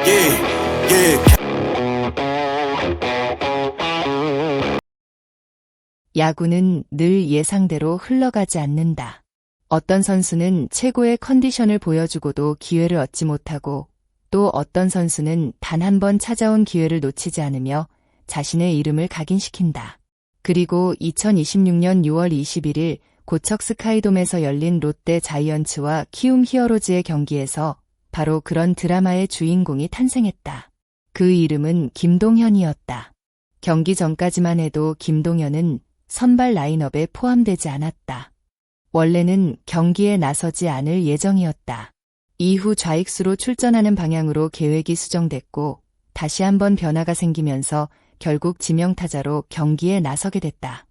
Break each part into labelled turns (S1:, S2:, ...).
S1: Yeah, yeah.
S2: 야구는 늘 예상대로 흘러가지 않는다. 어떤 선수는 최고의 컨디션을 보여주고도 기회를 얻지 못하고 또 어떤 선수는 단 한 번 찾아온 기회를 놓치지 않으며 자신의 이름을 각인시킨다. 그리고 2026년 6월 21일 고척 스카이돔에서 열린 롯데 자이언츠와 키움 히어로즈의 경기에서 바로 그런 드라마의 주인공이 탄생했다. 그 이름은 김동현이었다. 경기 전까지만 해도 김동현은 선발 라인업에 포함되지 않았다. 원래는 경기에 나서지 않을 예정이었다. 이후 좌익수로 출전하는 방향으로 계획이 수정됐고 다시 한번 변화가 생기면서 결국 지명타자로 경기에 나서게 됐다.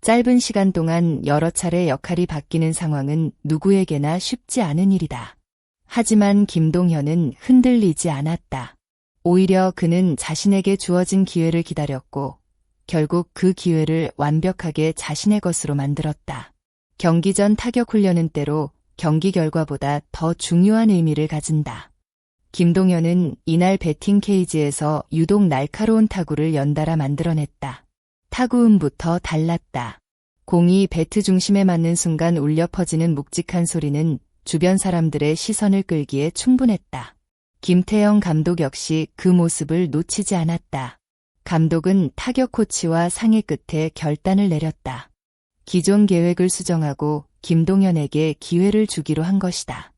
S2: 짧은 시간 동안 여러 차례 역할이 바뀌는 상황은 누구에게나 쉽지 않은 일이다. 하지만 김동현은 흔들리지 않았다. 오히려 그는 자신에게 주어진 기회를 기다렸고 결국 그 기회를 완벽하게 자신의 것으로 만들었다. 경기 전 타격 훈련은 때로 경기 결과보다 더 중요한 의미를 가진다. 김동현은 이날 배팅 케이지에서 유독 날카로운 타구를 연달아 만들어냈다. 타구음부터 달랐다. 공이 배트 중심에 맞는 순간 울려 퍼지는 묵직한 소리는 주변 사람들의 시선을 끌기에 충분했다. 김태형 감독 역시 그 모습을 놓치지 않았다. 감독은 타격 코치와 상의 끝에 결단을 내렸다. 기존 계획을 수정하고 김동현에게 기회를 주기로 한 것이다.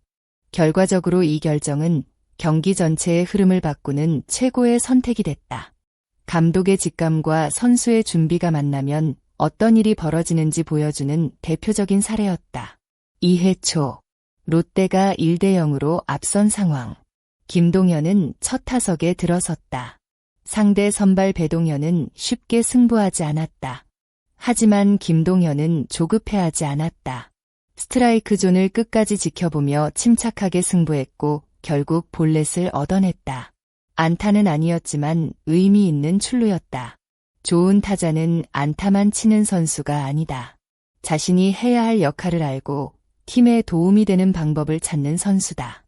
S2: 결과적으로 이 결정은 경기 전체의 흐름을 바꾸는 최고의 선택이 됐다. 감독의 직감과 선수의 준비가 만나면 어떤 일이 벌어지는지 보여주는 대표적인 사례였다. 2회 초, 롯데가 1대 0으로 앞선 상황. 김동현은 첫 타석에 들어섰다. 상대 선발 배동현은 쉽게 승부하지 않았다. 하지만 김동현은 조급해하지 않았다. 스트라이크 존을 끝까지 지켜보며 침착하게 승부했고 결국 볼넷을 얻어냈다. 안타는 아니었지만 의미 있는 출루였다. 좋은 타자는 안타만 치는 선수가 아니다. 자신이 해야 할 역할을 알고 팀에 도움이 되는 방법을 찾는 선수다.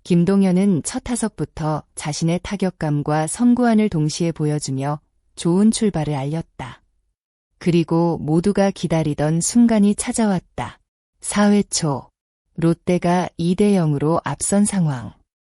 S2: 김동현은 첫 타석부터 자신의 타격감과 선구안을 동시에 보여주며 좋은 출발을 알렸다. 그리고 모두가 기다리던 순간이 찾아왔다. 4회 초, 롯데가 2대 0으로 앞선 상황.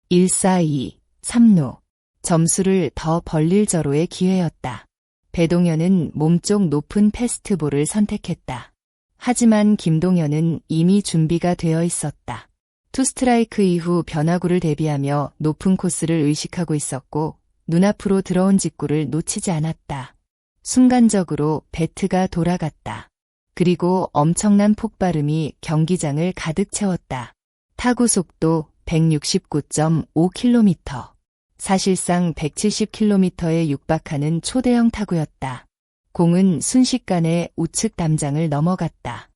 S2: 1-4-2, 3루. 점수를 더 벌릴 저로의 기회였다. 배동현은 몸쪽 높은 패스트볼을 선택했다. 하지만 김동현은 이미 준비가 되어 있었다. 투스트라이크 이후 변화구를 대비하며 높은 코스를 의식하고 있었고 눈앞으로 들어온 직구를 놓치지 않았다. 순간적으로 배트가 돌아갔다. 그리고 엄청난 폭발음이 경기장을 가득 채웠다. 타구 속도 169.5km. 사실상 170km에 육박하는 초대형 타구였다. 공은 순식간에 우측 담장을 넘어갔다.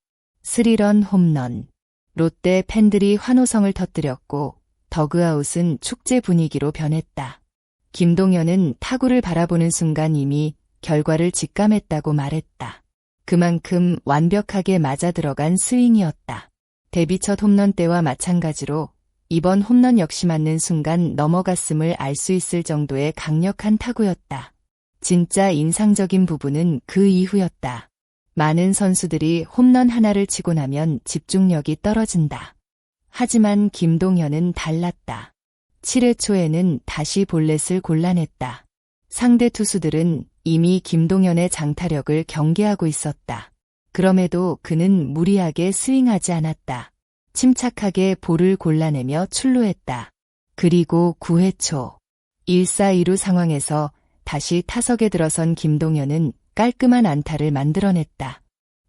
S2: 스리런 홈런. 롯데 팬들이 환호성을 터뜨렸고 더그아웃은 축제 분위기로 변했다. 김동현은 타구를 바라보는 순간 이미 결과를 직감했다고 말했다. 그만큼 완벽하게 맞아들어간 스윙이었다. 데뷔 첫 홈런 때와 마찬가지로 이번 홈런 역시 맞는 순간 넘어갔음을 알 수 있을 정도의 강력한 타구였다. 진짜 인상적인 부분은 그 이후였다. 많은 선수들이 홈런 하나를 치고 나면 집중력이 떨어진다. 하지만 김동현은 달랐다. 7회 초에는 다시 볼넷을 골라냈다. 상대 투수들은 이미 김동현의 장타력을 경계하고 있었다. 그럼에도 그는 무리하게 스윙하지 않았다. 침착하게 볼을 골라내며 출루했다. 그리고 9회 초, 1-4-2루 상황에서 다시 타석에 들어선 김동현은 깔끔한 안타를 만들어냈다.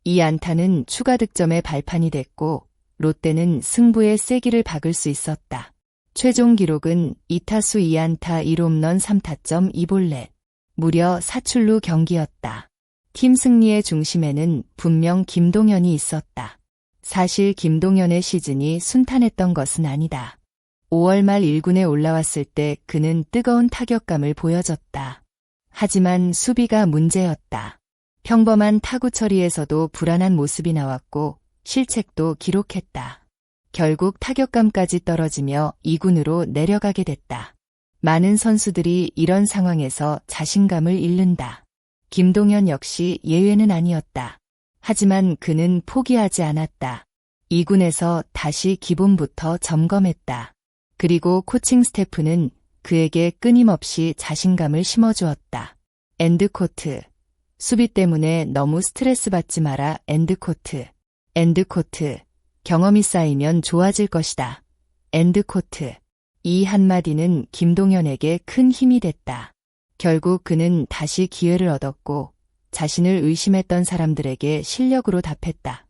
S2: 이 안타는 추가 득점의 발판이 됐고 롯데는 승부의 세기를 박을 수 있었다. 최종 기록은 2타수 2안타 1홈런 3타점 2볼넷. 무려 4출루 경기였다. 팀 승리의 중심에는 분명 김동현이 있었다. 사실 김동현의 시즌이 순탄했던 것은 아니다. 5월 말 1군에 올라왔을 때 그는 뜨거운 타격감을 보여줬다. 하지만 수비가 문제였다. 평범한 타구 처리에서도 불안한 모습이 나왔고 실책도 기록했다. 결국 타격감까지 떨어지며 2군으로 내려가게 됐다. 많은 선수들이 이런 상황에서 자신감을 잃는다. 김동현 역시 예외는 아니었다. 하지만 그는 포기하지 않았다. 2군에서 다시 기본부터 점검했다. 그리고 코칭 스태프는 그에게 끊임없이 자신감을 심어주었다. 엔드코트. 수비 때문에 너무 스트레스 받지 마라. 엔드코트. 엔드코트. 경험이 쌓이면 좋아질 것이다. 엔드코트. 이 한마디는 김동현에게 큰 힘이 됐다. 결국 그는 다시 기회를 얻었고 자신을 의심했던 사람들에게 실력으로 답했다.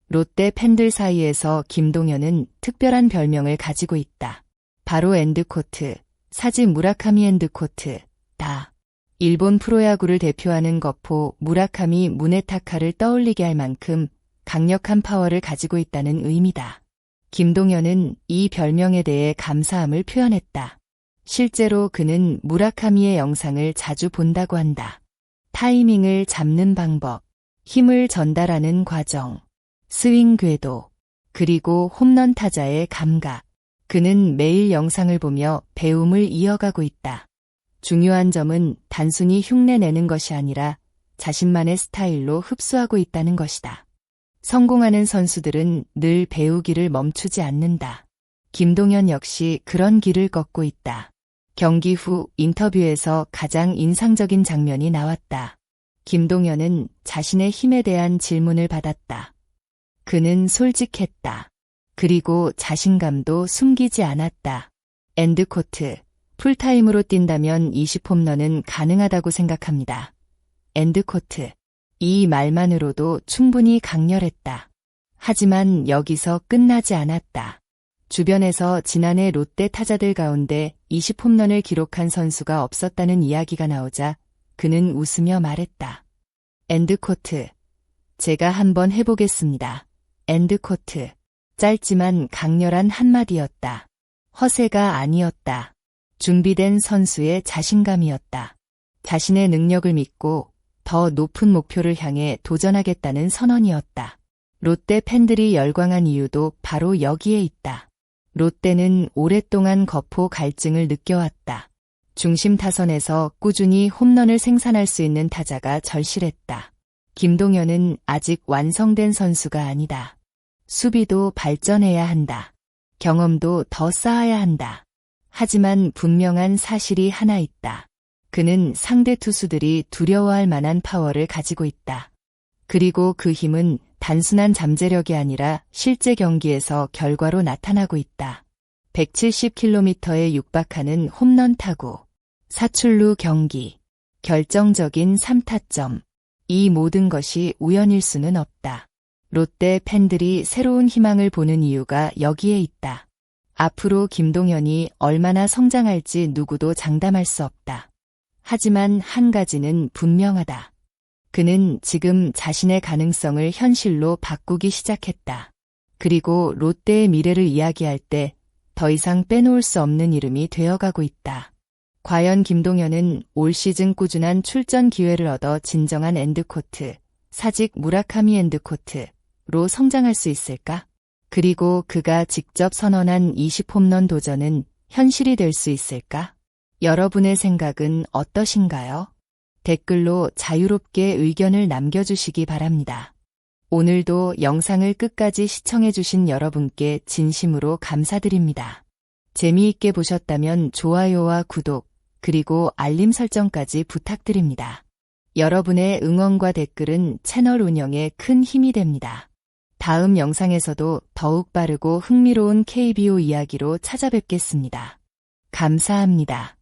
S2: 롯데 팬들 사이에서 김동현은 특별한 별명을 가지고 있다. 바로 엔드코트, 사지 무라카미 엔드코트, 다. 일본 프로야구를 대표하는 거포 무라카미 무네타카를 떠올리게 할 만큼 강력한 파워를 가지고 있다는 의미다. 김동현은 이 별명에 대해 감사함을 표현했다. 실제로 그는 무라카미의 영상을 자주 본다고 한다. 타이밍을 잡는 방법, 힘을 전달하는 과정, 스윙 궤도, 그리고 홈런 타자의 감각. 그는 매일 영상을 보며 배움을 이어가고 있다. 중요한 점은 단순히 흉내내는 것이 아니라 자신만의 스타일로 흡수하고 있다는 것이다. 성공하는 선수들은 늘 배우기를 멈추지 않는다. 김동현 역시 그런 길을 걷고 있다. 경기 후 인터뷰에서 가장 인상적인 장면이 나왔다. 김동현은 자신의 힘에 대한 질문을 받았다. 그는 솔직했다. 그리고 자신감도 숨기지 않았다. 엔드코트. 풀타임으로 뛴다면 20홈런은 가능하다고 생각합니다. 엔드코트. 이 말만으로도 충분히 강렬했다. 하지만 여기서 끝나지 않았다. 주변에서 지난해 롯데 타자들 가운데 20홈런을 기록한 선수가 없었다는 이야기가 나오자 그는 웃으며 말했다. 엔드코트. 제가 한번 해보겠습니다. 엔드코트. 짧지만 강렬한 한마디였다. 허세가 아니었다. 준비된 선수의 자신감이었다. 자신의 능력을 믿고 더 높은 목표를 향해 도전하겠다는 선언이었다. 롯데 팬들이 열광한 이유도 바로 여기에 있다. 롯데는 오랫동안 거포 갈증을 느껴왔다. 중심 타선에서 꾸준히 홈런을 생산할 수 있는 타자가 절실했다. 김동현은 아직 완성된 선수가 아니다. 수비도 발전해야 한다. 경험도 더 쌓아야 한다. 하지만 분명한 사실이 하나 있다. 그는 상대 투수들이 두려워할 만한 파워를 가지고 있다. 그리고 그 힘은 단순한 잠재력이 아니라 실제 경기에서 결과로 나타나고 있다. 170km에 육박하는 홈런 타구, 사출루 경기, 결정적인 3타점. 이 모든 것이 우연일 수는 없다. 롯데 팬들이 새로운 희망을 보는 이유가 여기에 있다. 앞으로 김동현이 얼마나 성장할지 누구도 장담할 수 없다. 하지만 한 가지는 분명하다. 그는 지금 자신의 가능성을 현실로 바꾸기 시작했다. 그리고 롯데의 미래를 이야기할 때 더 이상 빼놓을 수 없는 이름이 되어가고 있다. 과연 김동현은 올 시즌 꾸준한 출전 기회를 얻어 진정한 엔드코트, 사직 무라카미 엔드코트로 성장할 수 있을까? 그리고 그가 직접 선언한 20홈런 도전은 현실이 될 수 있을까? 여러분의 생각은 어떠신가요? 댓글로 자유롭게 의견을 남겨주시기 바랍니다. 오늘도 영상을 끝까지 시청해주신 여러분께 진심으로 감사드립니다. 재미있게 보셨다면 좋아요와 구독, 그리고 알림 설정까지 부탁드립니다. 여러분의 응원과 댓글은 채널 운영에 큰 힘이 됩니다. 다음 영상에서도 더욱 빠르고 흥미로운 KBO 이야기로 찾아뵙겠습니다. 감사합니다.